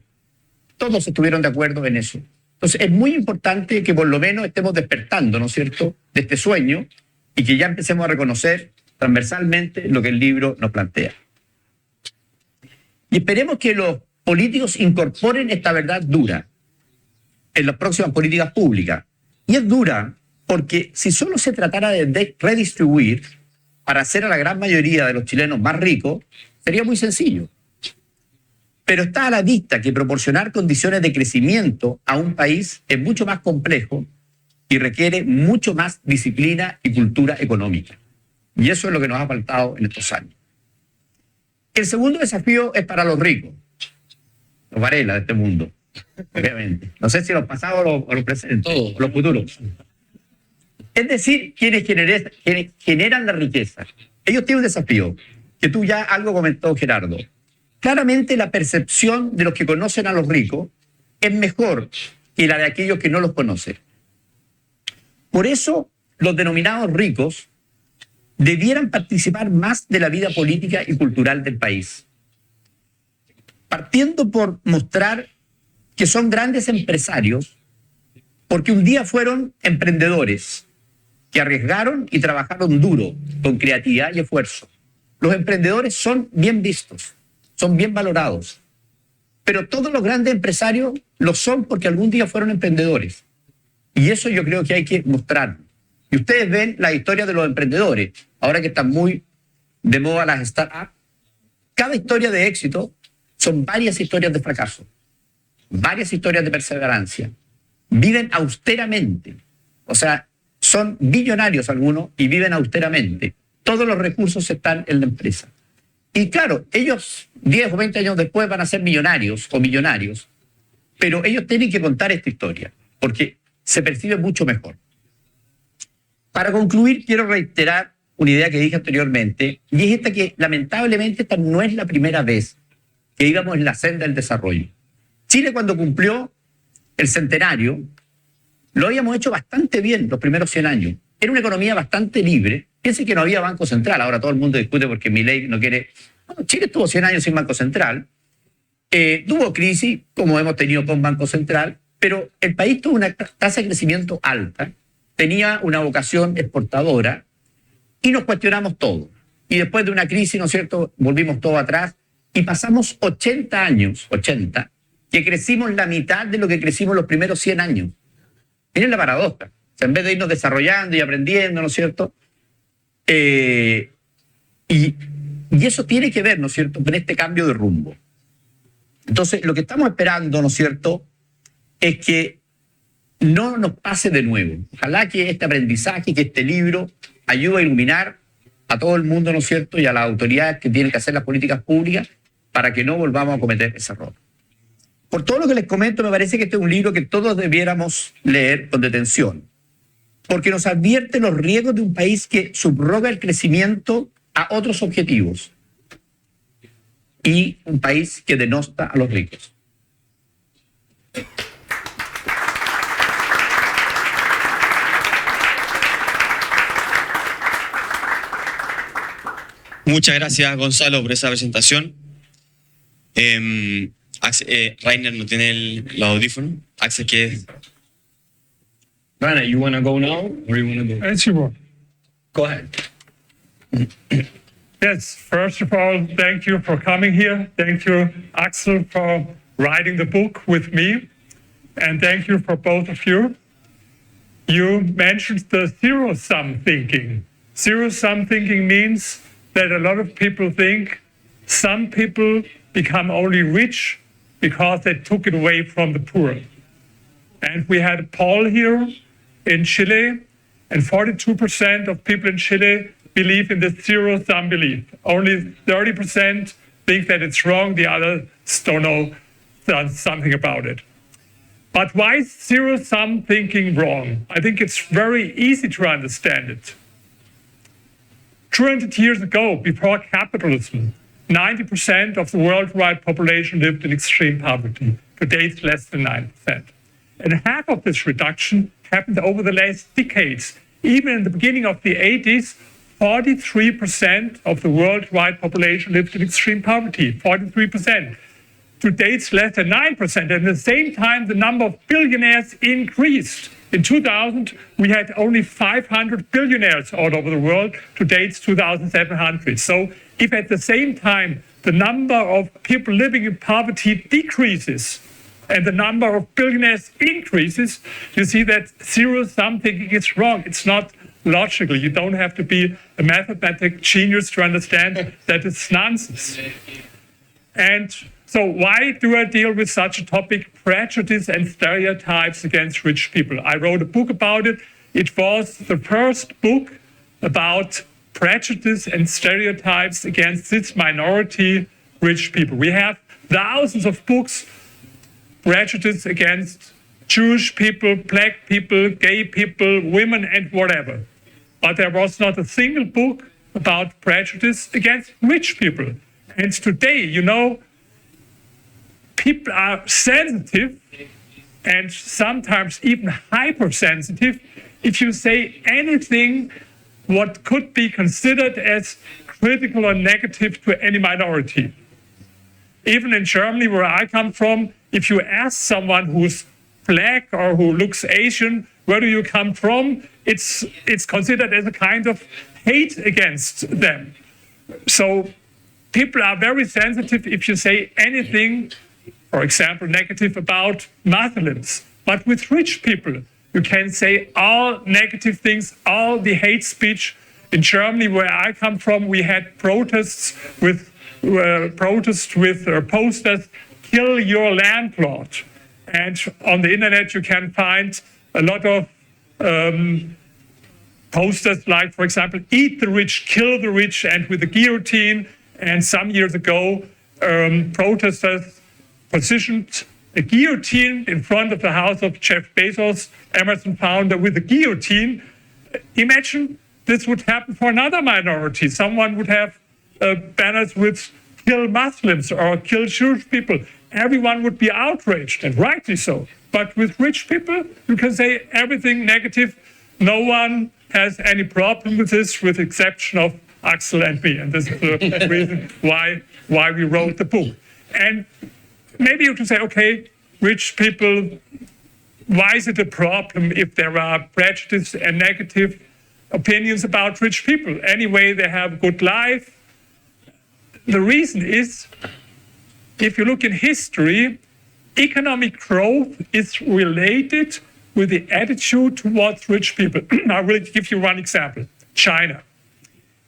Todos estuvieron de acuerdo en eso. Entonces es muy importante que por lo menos estemos despertando, ¿no es cierto?, de este sueño y que ya empecemos a reconocer transversalmente lo que el libro nos plantea. Y esperemos que los políticos incorporen esta verdad dura en las próximas políticas públicas. Y es dura porque si solo se tratara de redistribuir para hacer a la gran mayoría de los chilenos más ricos, sería muy sencillo. Pero está a la vista que proporcionar condiciones de crecimiento a un país es mucho más complejo y requiere mucho más disciplina y cultura económica. Y eso es lo que nos ha faltado en estos años. El segundo desafío es para los ricos, los Varela de este mundo, obviamente. No sé si los pasados o los presentes, o los futuros. Es decir, quienes generan la riqueza. Ellos tienen un desafío, que tú ya algo comentó, Gerardo. Claramente la percepción de los que conocen a los ricos es mejor que la de aquellos que no los conocen. Por eso los denominados ricos debieran participar más de la vida política y cultural del país. Partiendo por mostrar que son grandes empresarios, porque un día fueron emprendedores que arriesgaron y trabajaron duro, con creatividad y esfuerzo. Los emprendedores son bien vistos, son bien valorados, pero todos los grandes empresarios lo son porque algún día fueron emprendedores. Y eso yo creo que hay que mostrar. Y ustedes ven la historia de los emprendedores, ahora que están muy de moda las startups. Cada historia de éxito son varias historias de fracaso, varias historias de perseverancia. Viven austeramente, o sea, son billonarios algunos y viven austeramente. Todos los recursos están en la empresa. Y claro, ellos 10 o 20 años después van a ser millonarios o millonarios, pero ellos tienen que contar esta historia, porque se percibe mucho mejor. Para concluir, quiero reiterar una idea que dije anteriormente, y es esta que lamentablemente esta no es la primera vez que íbamos en la senda del desarrollo. Chile, cuando cumplió el centenario, lo habíamos hecho bastante bien los primeros 100 años. Era una economía bastante libre. Piensen que no había Banco Central. Ahora todo el mundo discute porque Milei no quiere... Bueno, Chile estuvo 100 años sin Banco Central. Tuvo crisis, como hemos tenido con Banco Central, pero el país tuvo una tasa de crecimiento alta, tenía una vocación exportadora, y nos cuestionamos todo. Y después de una crisis, ¿no es cierto?, volvimos todo atrás y pasamos 80 años, que crecimos la mitad de lo que crecimos los primeros 100 años. Miren la paradoja. O sea, en vez de irnos desarrollando y aprendiendo, ¿no es cierto? Y eso tiene que ver, ¿no es cierto?, con este cambio de rumbo. Entonces, lo que estamos esperando, ¿no es cierto?, es que no nos pase de nuevo. Ojalá que este aprendizaje, que este libro ayude a iluminar a todo el mundo, ¿no es cierto?, y a las autoridades que tienen que hacer las políticas públicas para que no volvamos a cometer ese error. Por todo lo que les comento, me parece que este es un libro que todos debiéramos leer con detención, porque nos advierte los riesgos de un país que subroga el crecimiento a otros objetivos y un país que denosta a los ricos. Muchas gracias, Gonzalo, por esa presentación. Rainer no tiene los audífonos. Axel, ¿qué es? Rainer, you want to go now or you want to go? As you will. Go ahead. Yes, first of all, thank you for coming here. Thank you, Axel, for writing the book with me. And thank you for both of you. You mentioned the zero-sum thinking. Zero-sum thinking means that a lot of people think some people become only rich because they took it away from the poor. And we had a poll here in Chile, and 42% of people in Chile believe in the zero-sum belief. Only 30% think that it's wrong, the others don't know something about it. But why is zero-sum thinking wrong? I think it's very easy to understand it. 200 years ago, before capitalism, 90% of the worldwide population lived in extreme poverty. Today, it's less than 9%. And half of this reduction happened over the last decades. Even in the beginning of the 80s, 43% of the worldwide population lived in extreme poverty, 43%. Today, it's less than 9%. And at the same time, the number of billionaires increased. In 2000, we had only 500 billionaires all over the world. Today, it's 2,700. So if at the same time, the number of people living in poverty decreases and the number of billionaires increases, you see that zero-sum thinking is wrong. It's not logical. You don't have to be a mathematic genius to understand that it's nonsense. And so why do I deal with such a topic, prejudice and stereotypes against rich people? I wrote a book about it. It was the first book about prejudice and stereotypes against this minority rich people. We have thousands of books, prejudice against Jewish people, black people, gay people, women, and whatever. But there was not a single book about prejudice against rich people. And today, you know, people are sensitive and sometimes even hypersensitive if you say anything what could be considered as critical or negative to any minority. Even in Germany, where I come from, if you ask someone who's black or who looks Asian, where do you come from? It's considered as a kind of hate against them. So people are very sensitive if you say anything, for example, negative about Muslims. But with rich people, you can say all negative things, all the hate speech. In Germany, where I come from, we had protests with posters, "Kill your landlord." And on the internet, you can find a lot of posters like, for example, "Eat the rich, kill the rich," and with the guillotine. And some years ago, protesters positioned a guillotine in front of the house of Jeff Bezos, Amazon founder, with a guillotine. Imagine this would happen for another minority. Someone would have banners with "Kill Muslims" or "Kill Jewish people." Everyone would be outraged, and rightly so. But with rich people, you can say everything negative. No one has any problem with this, with the exception of Axel and me. And this is the reason why we wrote the book. And maybe you can say, okay, rich people, why is it a problem if there are prejudice and negative opinions about rich people? Anyway, they have a good life. The reason is, if you look in history, economic growth is related with the attitude towards rich people. I will give you one example. China.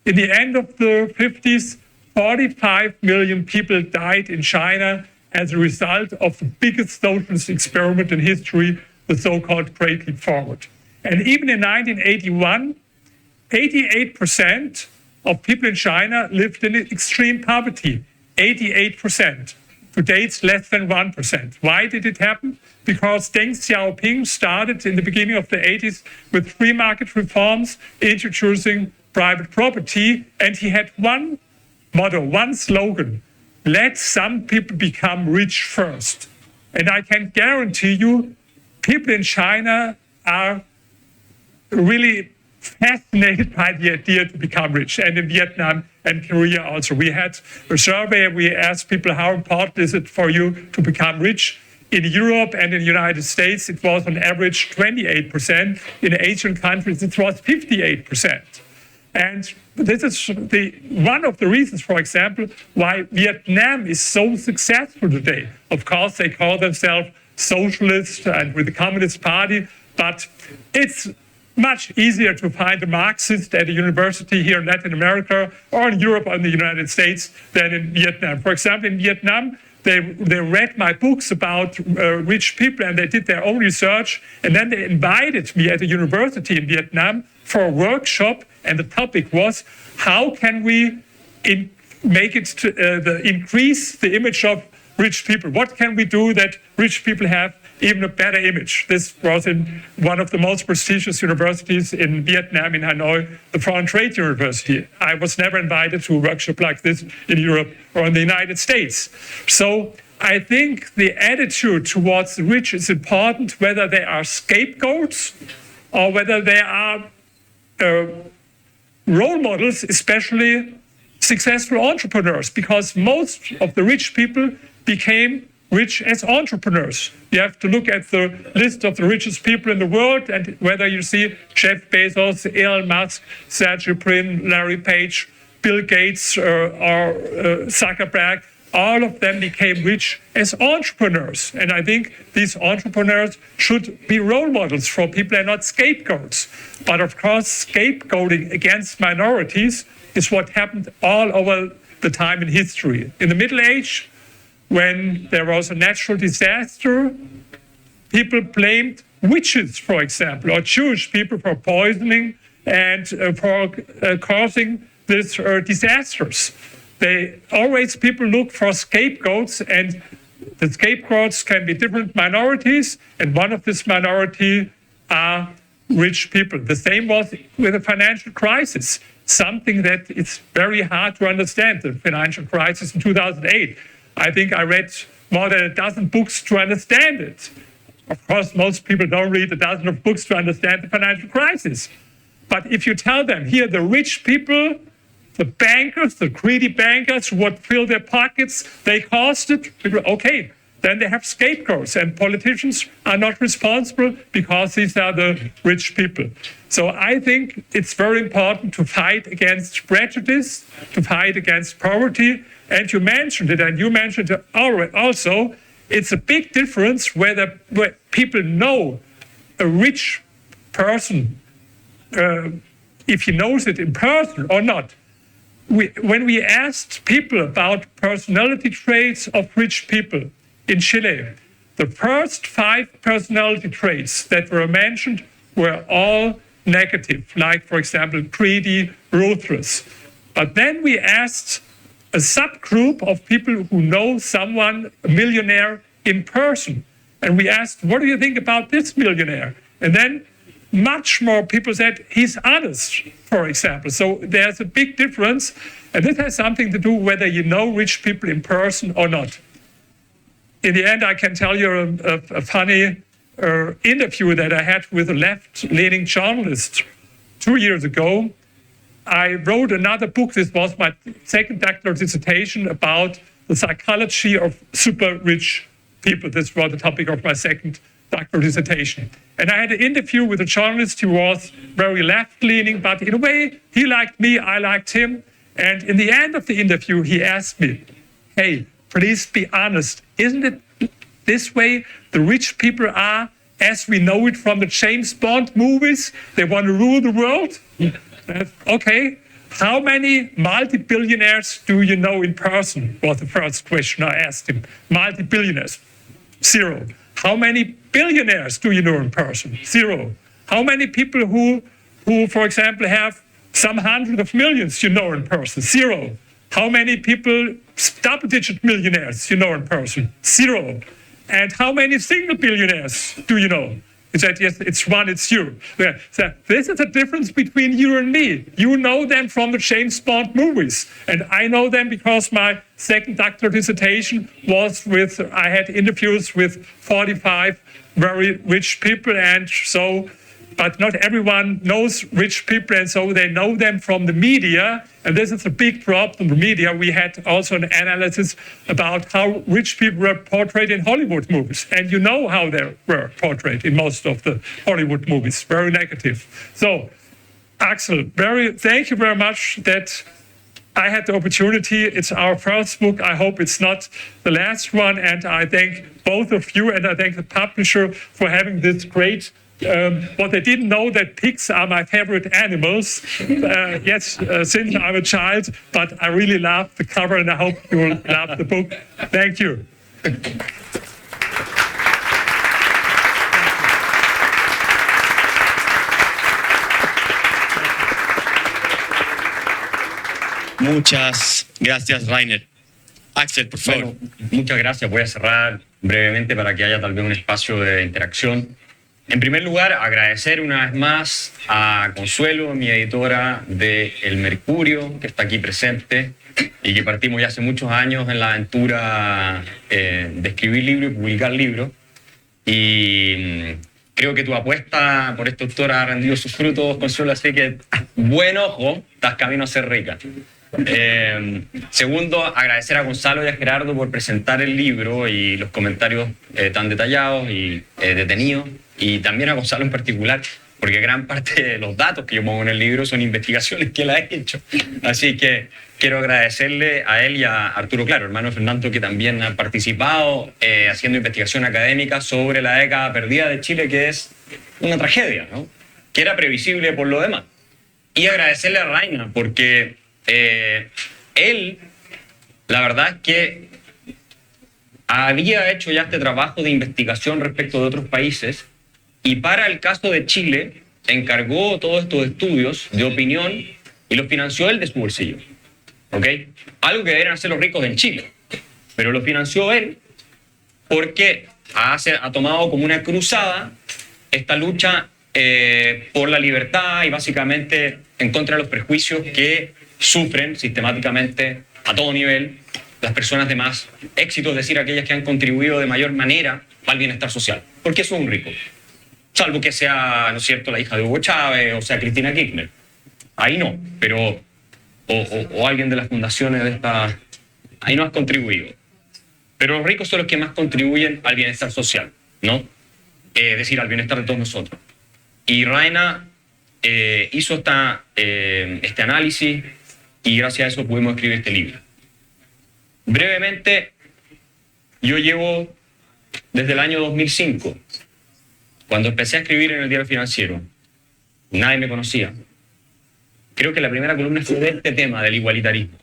In the end of the 50s, 45 million people died in China as a result of the biggest socialist experiment in history, the so-called Great Leap Forward. And even in 1981, 88% of people in China lived in extreme poverty. 88%. Today it's less than 1%. Why did it happen? Because Deng Xiaoping started in the beginning of the 80s with free market reforms, introducing private property, and he had one motto, one slogan: let some people become rich first. And I can guarantee you, people in China are really fascinated by the idea to become rich. And in Vietnam and Korea also. We had a survey, we asked people, how important is it for you to become rich? In Europe and in the United States, it was on average 28%. In Asian countries, it was 58%. And this is one of the reasons, for example, why Vietnam is so successful today. Of course, they call themselves socialists and with the Communist Party, but it's much easier to find a Marxist at a university here in Latin America or in Europe or in the United States than in Vietnam. For example, in Vietnam, they read my books about rich people and they did their own research. And then they invited me at a university in Vietnam for a workshop. And the topic was, how can we make it to, increase the image of rich people? What can we do that rich people have even a better image? This was in one of the most prestigious universities in Vietnam, in Hanoi, the Foreign Trade University. I was never invited to a workshop like this in Europe or in the United States. So I think the attitude towards the rich is important, whether they are scapegoats or whether they are role models, especially successful entrepreneurs, because most of the rich people became rich as entrepreneurs. You have to look at the list of the richest people in the world, and whether you see Jeff Bezos, Elon Musk, Sergey Brin, Larry Page, Bill Gates, or Zuckerberg, all of them became rich as entrepreneurs. And I think these entrepreneurs should be role models for people and not scapegoats. But of course, scapegoating against minorities is what happened all over the time in history. In the Middle Age, when there was a natural disaster, people blamed witches, for example, or Jewish people for poisoning and for causing these disasters. People look for scapegoats, and the scapegoats can be different minorities, and one of this minority are rich people. The same was with the financial crisis, something that it's very hard to understand, the financial crisis in 2008. I think I read more than a dozen books to understand it. Of course, most people don't read a dozen of books to understand the financial crisis. But if you tell them, here, the rich people, the bankers, the greedy bankers who would fill their pockets, they caused it. People, okay, then they have scapegoats, and politicians are not responsible because these are the rich people. So I think it's very important to fight against prejudice, to fight against poverty. And you mentioned it, and you mentioned it also, it's a big difference whether people know a rich person, if he knows it in person or not. When we asked people about personality traits of rich people in Chile, the first 5 personality traits that were mentioned were all negative, like, for example, greedy, ruthless. But then we asked a subgroup of people who know someone, a millionaire, in person. And we asked, what do you think about this millionaire? And then much more people said, he's honest, for example. So there's a big difference. And this has something to do whether you know rich people in person or not. In the end, I can tell you a funny interview that I had with a left-leaning journalist 2 years ago. I wrote another book. This was my second doctoral dissertation about the psychology of super rich people. This was the topic of my second doctoral dissertation. And I had an interview with a journalist who was very left-leaning, but in a way, he liked me, I liked him. And in the end of the interview, he asked me, hey, please be honest. Isn't it this way the rich people are as we know it from the James Bond movies? They want to rule the world? Okay. How many multi-billionaires do you know in person? Was the first question I asked him. Multi-billionaires? 0. How many billionaires do you know in person? 0. How many people who, for example, have some hundreds of millions you know in person? 0. How many people, double-digit millionaires you know in person? 0. And how many single billionaires do you know? He said, yes, it's one, it's you. So this is the difference between you and me. You know them from the James Bond movies. And I know them because my second doctoral dissertation was with, I had interviews with 45 very rich people. And so, but not everyone knows rich people. And so they know them from the media. And this is a big problem. The media, we had also an analysis about how rich people were portrayed in Hollywood movies. And you know how they were portrayed in most of the Hollywood movies, very negative. So, Axel, thank you very much that I had the opportunity. It's our first book. I hope it's not the last one. And I thank both of you and I thank the publisher for having this great what they didn't know that pigs are my favorite animals. Yes, since I'm a child, but I really love the cover and I hope you will love the book. Thank you. Muchas gracias, Rainer. Axel, por favor. Bueno, muchas gracias. Voy a cerrar brevemente para que haya tal vez un espacio de interacción. En primer lugar, agradecer una vez más a Consuelo, mi editora de El Mercurio, que está aquí presente y que partimos ya hace muchos años en la aventura de escribir libros y publicar libros. Y creo que tu apuesta por este autor ha rendido sus frutos, Consuelo, así que buen ojo, estás camino a ser rica. Segundo, agradecer a Gonzalo y a Gerardo por presentar el libro y los comentarios tan detallados y detenidos. Y también a Gonzalo en particular, porque gran parte de los datos que yo pongo en el libro son investigaciones que él ha hecho. Así que quiero agradecerle a él y a Arturo Claro, hermano Fernando, que también han participado haciendo investigación académica sobre la década perdida de Chile, que es una tragedia, ¿no? Que era previsible por lo demás. Y agradecerle a Rainer, porque él, la verdad es que había hecho ya este trabajo de investigación respecto de otros países y para el caso de Chile encargó todos estos estudios de opinión y los financió él de su bolsillo. ¿Ok? Algo que deberían hacer los ricos en Chile. Pero lo financió él porque ha tomado como una cruzada esta lucha por la libertad y básicamente en contra de los prejuicios que sufren sistemáticamente a todo nivel las personas de más éxito, es decir, aquellas que han contribuido de mayor manera al bienestar social. Porque eso es un rico. Salvo que sea, ¿no es cierto?, la hija de Hugo Chávez o sea Cristina Kirchner. Ahí no, pero o alguien de las fundaciones de esta... Ahí no has contribuido. pero los ricos son los que más contribuyen al bienestar social, ¿no? Es decir, al bienestar de todos nosotros. Y Raina hizo este análisis y gracias a eso pudimos escribir este libro. Brevemente, yo llevo desde el año 2005, cuando empecé a escribir en el Diario Financiero, nadie me conocía. Creo que la primera columna fue de este tema, del igualitarismo,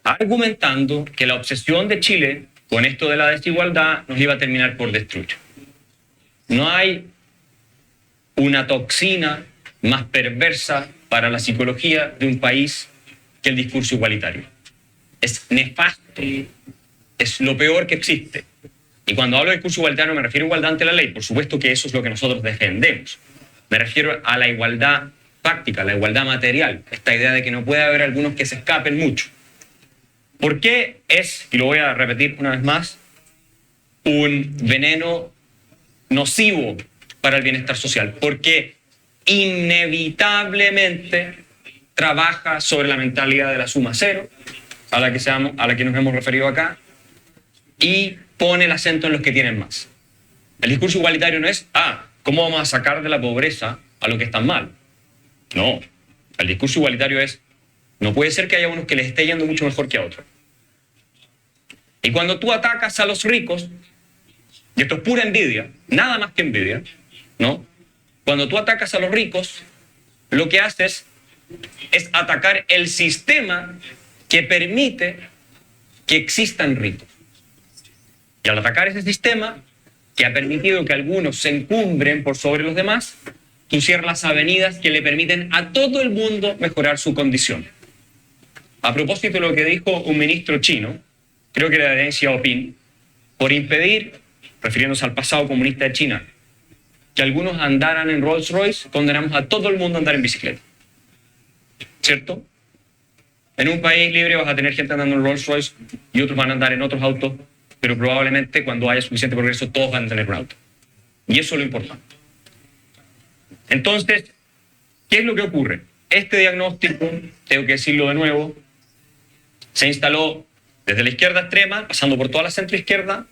argumentando que la obsesión de Chile con esto de la desigualdad nos iba a terminar por destruir. No hay una toxina más perversa para la psicología de un país que el discurso igualitario. Es nefasto, es lo peor que existe. Y cuando hablo de discurso igualitario me refiero a igualdad ante la ley. Por supuesto que eso es lo que nosotros defendemos. Me refiero a la igualdad fáctica, la igualdad material. Esta idea de que no puede haber algunos que se escapen mucho. ¿Por qué es, y lo voy a repetir una vez más, un veneno nocivo para el bienestar social? Porque inevitablemente trabaja sobre la mentalidad de la suma cero, a la que nos hemos referido acá, y pone el acento en los que tienen más. El discurso igualitario no es, ¿cómo vamos a sacar de la pobreza a los que están mal? No, el discurso igualitario es, no puede ser que haya unos que les esté yendo mucho mejor que a otros. Y cuando tú atacas a los ricos, y esto es pura envidia, nada más que envidia, ¿no? Cuando tú atacas a los ricos, lo que haces es atacar el sistema que permite que existan ricos. Y al atacar ese sistema, que ha permitido que algunos se encumbren por sobre los demás, tú cierras las avenidas que le permiten a todo el mundo mejorar su condición. A propósito de lo que dijo un ministro chino, creo que era de Deng Xiaoping, por impedir, refiriéndose al pasado comunista de China, que algunos andaran en Rolls Royce, condenamos a todo el mundo a andar en bicicleta. ¿Cierto? En un país libre vas a tener gente andando en Rolls Royce y otros van a andar en otros autos, pero probablemente cuando haya suficiente progreso todos van a tener un auto. Y eso es lo importante. Entonces, ¿qué es lo que ocurre? Este diagnóstico, tengo que decirlo de nuevo, se instaló desde la izquierda extrema, pasando por toda la centroizquierda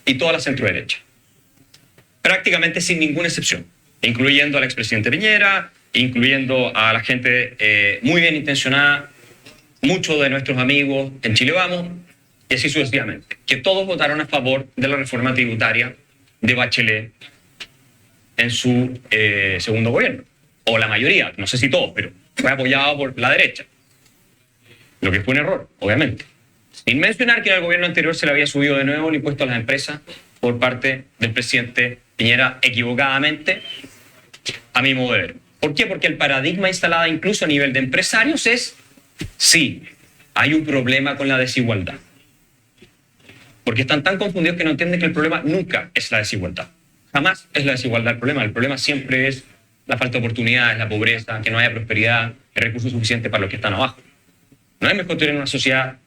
y toda la centroderecha. Prácticamente sin ninguna excepción, incluyendo al expresidente Piñera, incluyendo a la gente muy bien intencionada, muchos de nuestros amigos en Chile Vamos, y así sucesivamente, que todos votaron a favor de la reforma tributaria de Bachelet en su segundo gobierno, o la mayoría, no sé si todos, pero fue apoyado por la derecha, lo que fue un error, obviamente. Sin mencionar que en el gobierno anterior se le había subido de nuevo el impuesto a las empresas por parte del presidente Piñera, equivocadamente, a mi modo de ver. ¿Por qué? Porque el paradigma instalado incluso a nivel de empresarios es, sí, hay un problema con la desigualdad. Porque están tan confundidos que no entienden que el problema nunca es la desigualdad. Jamás es la desigualdad el problema. El problema siempre es la falta de oportunidades, la pobreza, que no haya prosperidad, el recurso suficiente para los que están abajo. No es mejor tener una sociedad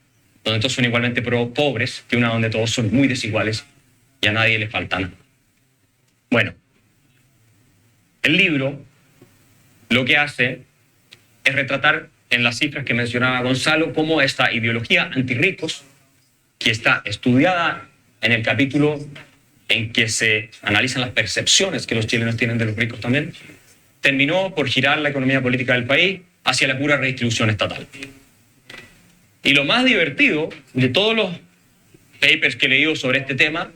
donde todos son igualmente pobres que una donde todos son muy desiguales y a nadie le falta nada. Bueno, el libro lo que hace es retratar en las cifras que mencionaba Gonzalo cómo esta ideología antirricos, que está estudiada en el capítulo en que se analizan las percepciones que los chilenos tienen de los ricos también, terminó por girar la economía política del país hacia la pura redistribución estatal. Y lo más divertido de todos los papers que he leído sobre este tema,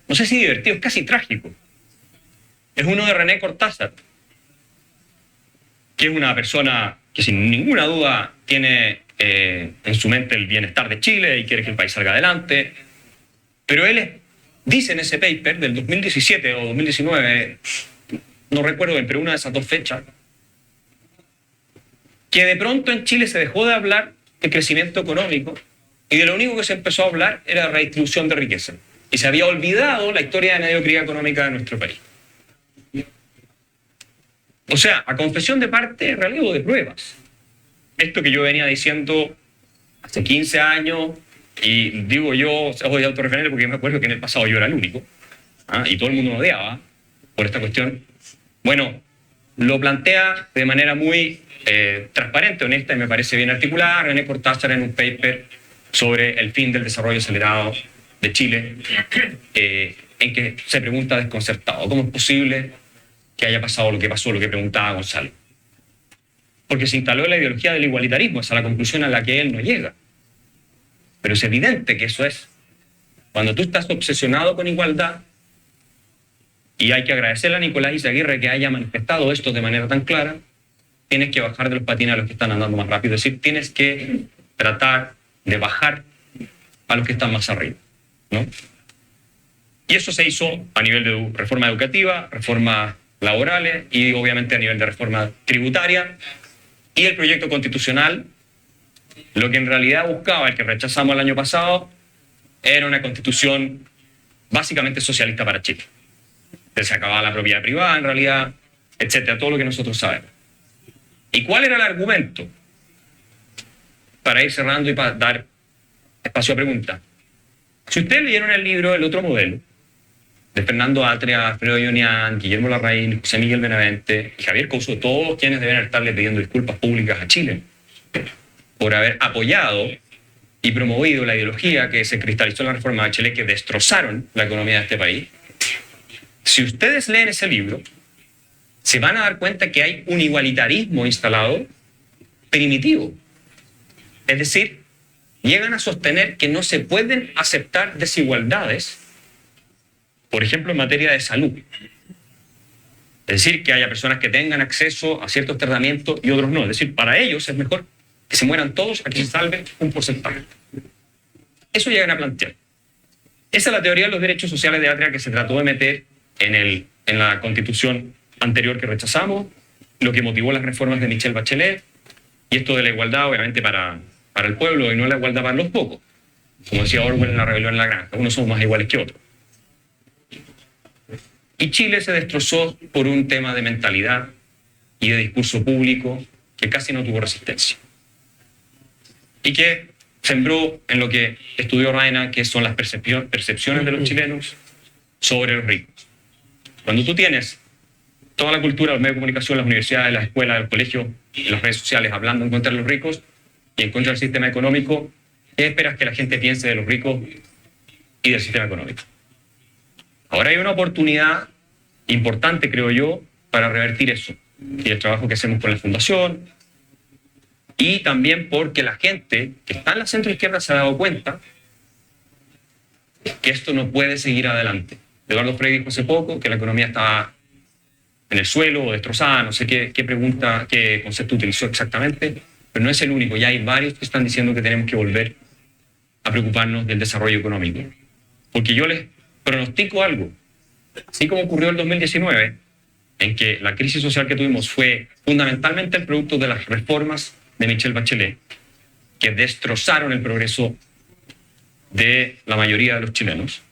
no sé si divertido, es casi trágico, es uno de René Cortázar, que es una persona que sin ninguna duda tiene en su mente el bienestar de Chile y quiere que el país salga adelante, pero él dice en ese paper del 2017 o 2019, no recuerdo bien, pero una de esas dos fechas, que de pronto en Chile se dejó de hablar de crecimiento económico y de lo único que se empezó a hablar era redistribución de riqueza. Y se había olvidado la historia de mediocridad económica de nuestro país. O sea, a confesión de parte, relevo de pruebas. Esto que yo venía diciendo hace 15 años, y digo yo, soy autorreferente porque me acuerdo que en el pasado yo era el único, y todo el mundo me odiaba por esta cuestión. Bueno, lo plantea de manera muy transparente, honesta, y me parece bien articulada René Cortázar en un paper sobre el fin del desarrollo acelerado de Chile, en que se pregunta desconcertado, ¿cómo es posible que haya pasado lo que pasó, lo que preguntaba Gonzalo? Porque se instaló la ideología del igualitarismo, esa es la conclusión a la que él no llega. Pero es evidente que eso es. Cuando tú estás obsesionado con igualdad, y hay que agradecerle a Nicolás Izaguirre que haya manifestado esto de manera tan clara, tienes que bajar de los patines a los que están andando más rápido. Es decir, tienes que tratar de bajar a los que están más arriba, ¿no? Y eso se hizo a nivel de reforma educativa, reformas laborales y obviamente a nivel de reforma tributaria. Y el proyecto constitucional, lo que en realidad buscaba, el que rechazamos el año pasado, era una constitución básicamente socialista para Chile. Se acababa la propiedad privada, en realidad, etcétera, todo lo que nosotros sabemos. ¿Y cuál era el argumento? Para ir cerrando y para dar espacio a preguntas. Si ustedes leyeron el libro El otro modelo, de Fernando Atria, Alfredo Ionian, Guillermo Larraín, José Miguel Benavente y Javier Couso, todos quienes deben estarle pidiendo disculpas públicas a Chile por haber apoyado y promovido la ideología que se cristalizó en la reforma de Chile, que destrozaron la economía de este país. Si ustedes leen ese libro, se van a dar cuenta que hay un igualitarismo instalado primitivo. Es decir, llegan a sostener que no se pueden aceptar desigualdades, por ejemplo, en materia de salud. Es decir, que haya personas que tengan acceso a ciertos tratamientos y otros no. Es decir, para ellos es mejor que se mueran todos a que se salve un porcentaje. Eso llegan a plantear. Esa es la teoría de los derechos sociales de Atria que se trató de meter en la constitución anterior que rechazamos, lo que motivó las reformas de Michelle Bachelet, y esto de la igualdad, obviamente, para el pueblo y no la igualdad para los pocos. Como decía Orwell en La rebelión en la granja, unos somos más iguales que otros. Y Chile se destrozó por un tema de mentalidad y de discurso público que casi no tuvo resistencia. Y que sembró en lo que estudió Raina, que son las percepciones de los chilenos sobre los ricos. Cuando tú tienes toda la cultura, los medios de comunicación, las universidades, las escuelas, los colegios y las redes sociales hablando en contra de los ricos y en contra del sistema económico, ¿qué esperas que la gente piense de los ricos y del sistema económico? Ahora hay una oportunidad importante, creo yo, para revertir eso. Y el trabajo que hacemos con la Fundación, y también porque la gente que está en la centroizquierda se ha dado cuenta que esto no puede seguir adelante. Eduardo Frei dijo hace poco que la economía estaba en el suelo o destrozada, no sé qué concepto utilizó exactamente, pero no es el único, ya hay varios que están diciendo que tenemos que volver a preocuparnos del desarrollo económico. Porque yo les pronostico algo, así como ocurrió en el 2019, en que la crisis social que tuvimos fue fundamentalmente el producto de las reformas de Michelle Bachelet, que destrozaron el progreso de la mayoría de los chilenos,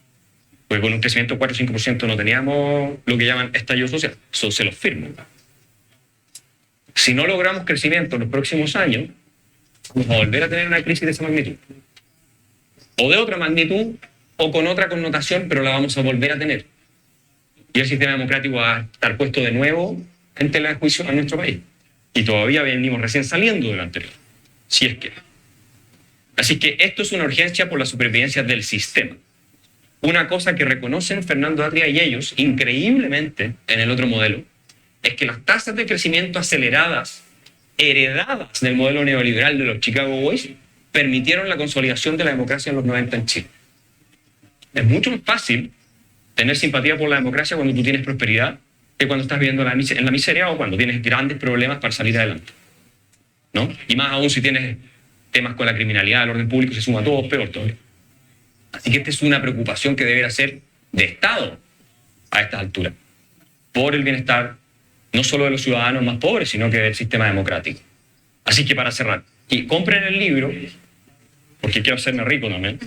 porque con un crecimiento de 4 o 5% no teníamos lo que llaman estallido social. Eso se los firmo. Si no logramos crecimiento en los próximos años, vamos a volver a tener una crisis de esa magnitud. O de otra magnitud, o con otra connotación, pero la vamos a volver a tener. Y el sistema democrático va a estar puesto de nuevo en tela de juicio en nuestro país. Y todavía venimos recién saliendo del anterior. Si es que. Así que esto es una urgencia por la supervivencia del sistema. Una cosa que reconocen Fernando Atria y ellos, increíblemente, en el otro modelo, es que las tasas de crecimiento aceleradas, heredadas del modelo neoliberal de los Chicago Boys, permitieron la consolidación de la democracia en los 90 en Chile. Es mucho más fácil tener simpatía por la democracia cuando tú tienes prosperidad que cuando estás viviendo en la miseria o cuando tienes grandes problemas para salir adelante, ¿no? Y más aún si tienes temas con la criminalidad, el orden público, se suma todo, peor todavía. Así que esta es una preocupación que deberá ser de Estado a estas alturas, por el bienestar no solo de los ciudadanos más pobres, sino que del sistema democrático. Así que para cerrar, y compren el libro, porque quiero hacerme rico también,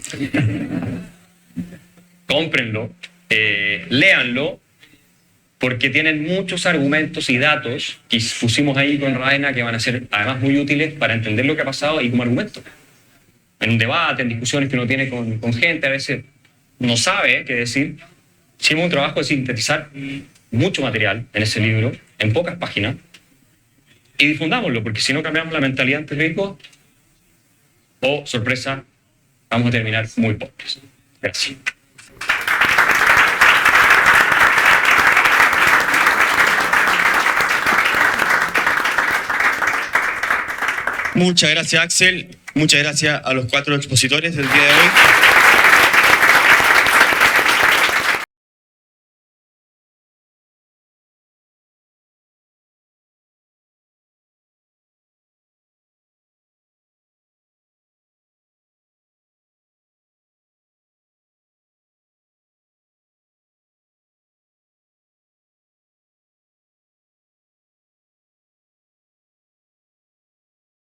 cómprenlo, léanlo, porque tienen muchos argumentos y datos que pusimos ahí con Raina que van a ser además muy útiles para entender lo que ha pasado y como argumento. En un debate, en discusiones que uno tiene con gente, a veces no sabe qué decir. Hicimos un trabajo de sintetizar mucho material en ese libro, en pocas páginas, y difundámoslo, porque si no cambiamos la mentalidad ante ricos, sorpresa, vamos a terminar muy pobres. Gracias. Muchas gracias, Axel. Muchas gracias a los 4 expositores del día de hoy.